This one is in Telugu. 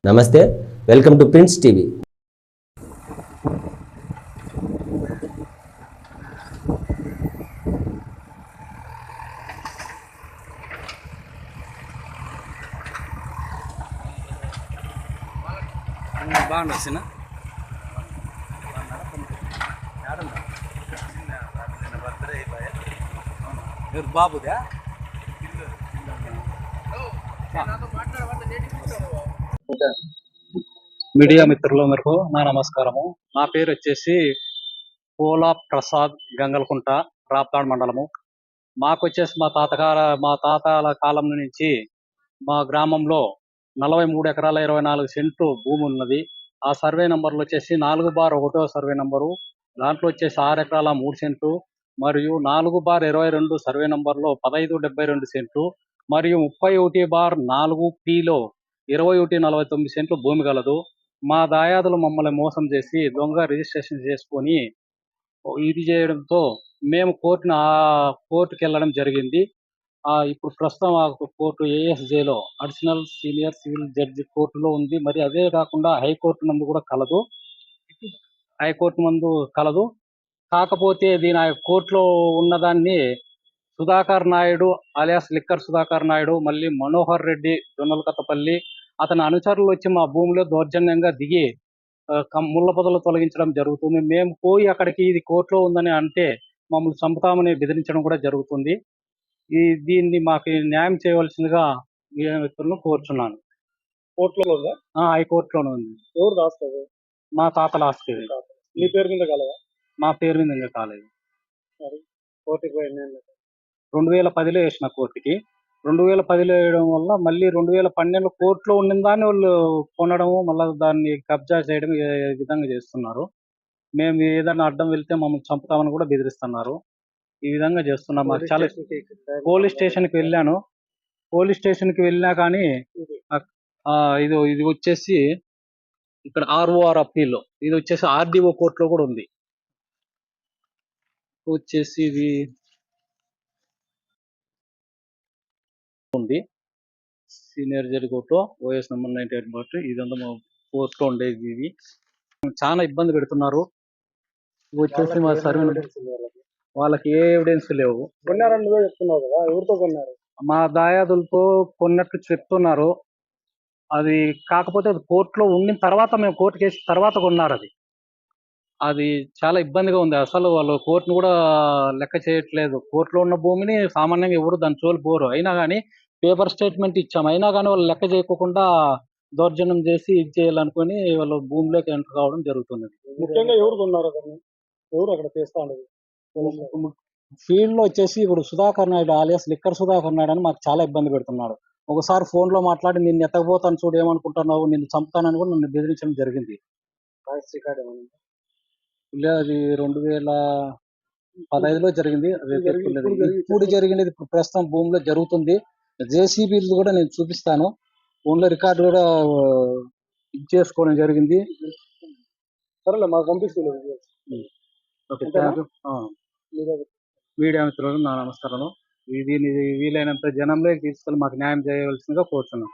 నమస్తే, వెల్కమ్ టు ప్రిన్స్ టీవీ. బాగుంది వచ్చిన బాబుదా మీడియా మిత్రులందరికీ నా నమస్కారము. నా పేరు వచ్చేసి పోలా ప్రసాద్, గంగలకుంట, రాప్తాడ్ మండలము. మాకు వచ్చేసి మా తాతల కాలం నుంచి మా గ్రామంలో 43 ఎకరాల 24 సెంట్లు భూమి ఉన్నది. ఆ సర్వే నంబర్లు వచ్చేసి 4/1 సర్వే నంబరు, దాంట్లో వచ్చేసి 6 ఎకరాల 3 సెంట్లు, మరియు 4/22 సర్వే నంబర్లో 15/72 సెంట్లు, మరియు 31/4Pలో 21/49 సెంట్లు భూమి గలదు. మా దాయాదులు మమ్మల్ని మోసం చేసి దొంగ రిజిస్ట్రేషన్ చేసుకొని ఇది చేయడంతో మేము కోర్టుకి వెళ్ళడం జరిగింది. ఇప్పుడు ప్రస్తుతం ఆ కోర్టు ఏఎస్జేలో అడిషనల్ సీనియర్ సివిల్ జడ్జి కోర్టులో ఉంది. మరి అదే కాకుండా హైకోర్టు నందు కూడా కలదు. కాకపోతే దీని కోర్టులో ఉన్నదాన్ని సుధాకర్ నాయుడు అలియాస్ లిక్కర్ సుధాకర్ నాయుడు, మళ్ళీ మనోహర్ రెడ్డి జొన్నలకత్తపల్లి, అతని అనుచరులు వచ్చి మా భూమిలో దౌర్జన్యంగా దిగి ముళ్ళ పొదలు తొలగించడం జరుగుతుంది. మేము పోయి అక్కడికి ఇది కోర్టులో ఉందని అంటే మమ్మల్ని చంపుతామని బెదిరించడం కూడా జరుగుతుంది. దీన్ని మాకు న్యాయం చేయవలసిందిగా వ్యక్తులను కోరుచున్నాను. కోర్టులో ఉందా? హైకోర్టులోనే ఉంది. ఎవరు రాస్తారు? మా తాతల ఆస్తి. మీ పేరు మీద కలదా? మా పేరు మీద ఇంకా కాలేదు. కోర్టుకి పోయి 2010లో వేసిన కోర్టుకి. 2010లో వేయడం వల్ల మళ్ళీ 2012 కోర్టులో ఉండిన దాన్ని వాళ్ళు కొనడము, మళ్ళీ దాన్ని కబ్జా చేయడం ఈ విధంగా చేస్తున్నారు. మేము ఏదైనా అడ్డం వెళ్తే మమ్మల్ని చంపుతామని కూడా బెదిరిస్తున్నారు. ఈ విధంగా చేస్తున్నారు. మాకు చాలా పోలీస్ స్టేషన్కి వెళ్ళాను. పోలీస్ స్టేషన్కి వెళ్ళినా కానీ ఇది వచ్చేసి ఇక్కడ ROR అప్పీల్లో, ఇది వచ్చేసి RDO కోర్టులో కూడా ఉంది. వచ్చేసి ఇది ఉంది సీనియర్ జడ్జి కోర్టులో OS నెంబర్ 98 ఇదంతా మా కోర్టులో ఉండేది. ఇది చాలా ఇబ్బంది పెడుతున్నారు. వచ్చేసి మా సర్వే వాళ్ళకి ఏ ఎవిడెన్స్ లేవు. కొన్నారని నువ్వే చెప్తున్నావు కదా, ఎవరితో కొన్నారు? మా దాయాదులతో కొన్నట్టు చెప్తున్నారు. అది కాకపోతే అది కోర్టులో ఉండిన తర్వాత, మేము కోర్టు కేసు తర్వాత కొన్నారు. అది చాలా ఇబ్బందిగా ఉంది. అసలు వాళ్ళు కోర్టును కూడా లెక్క చేయట్లేదు. కోర్టులో ఉన్న భూమిని సామాన్యంగా ఎవరు దాని చోలు పోరు. అయినా కానీ పేపర్ స్టేట్మెంట్ ఇచ్చాము, అయినా కానీ వాళ్ళు లెక్క చేయకుండా దౌర్జన్యం చేసి ఇది చేయాలనుకుని వాళ్ళు భూమిలోకి ఎంటర్ కావడం జరుగుతుంది. ముఖ్యంగా ఎవరు కొన్నారు? ఎవరు అక్కడ చేస్తా ఉండదు? ఫీల్డ్ లో వచ్చేసి ఇప్పుడు సుధాకర్ నాయుడు అలియాస్ లిక్కర్ సుధాకర్ నాయుడు అని మాకు చాలా ఇబ్బంది పెడుతున్నాడు. ఒకసారి ఫోన్ లో మాట్లాడి నిన్ను ఎత్తకపోతాను చూడు, ఏమనుకుంటున్నావు, నిన్ను చంపుతానని కూడా నన్ను బెదిరించడం జరిగింది. అది 2015లో జరిగింది. ఇప్పుడు జరిగింది. ఇప్పుడు ప్రస్తుతం భూమిలో జరుగుతుంది. JCB కూడా నేను చూపిస్తాను. ఫోన్లో రికార్డు కూడా చేసుకోవడం జరిగింది. సరేలే, మాకు పంపిస్తుంది. మీడియా మిత్రులకు నా నమస్కారం. దీన్ని వీలైనంత జనంలోకి తీసుకెళ్ళి మాకు న్యాయం చేయవలసిందిగా కోరుతున్నాను.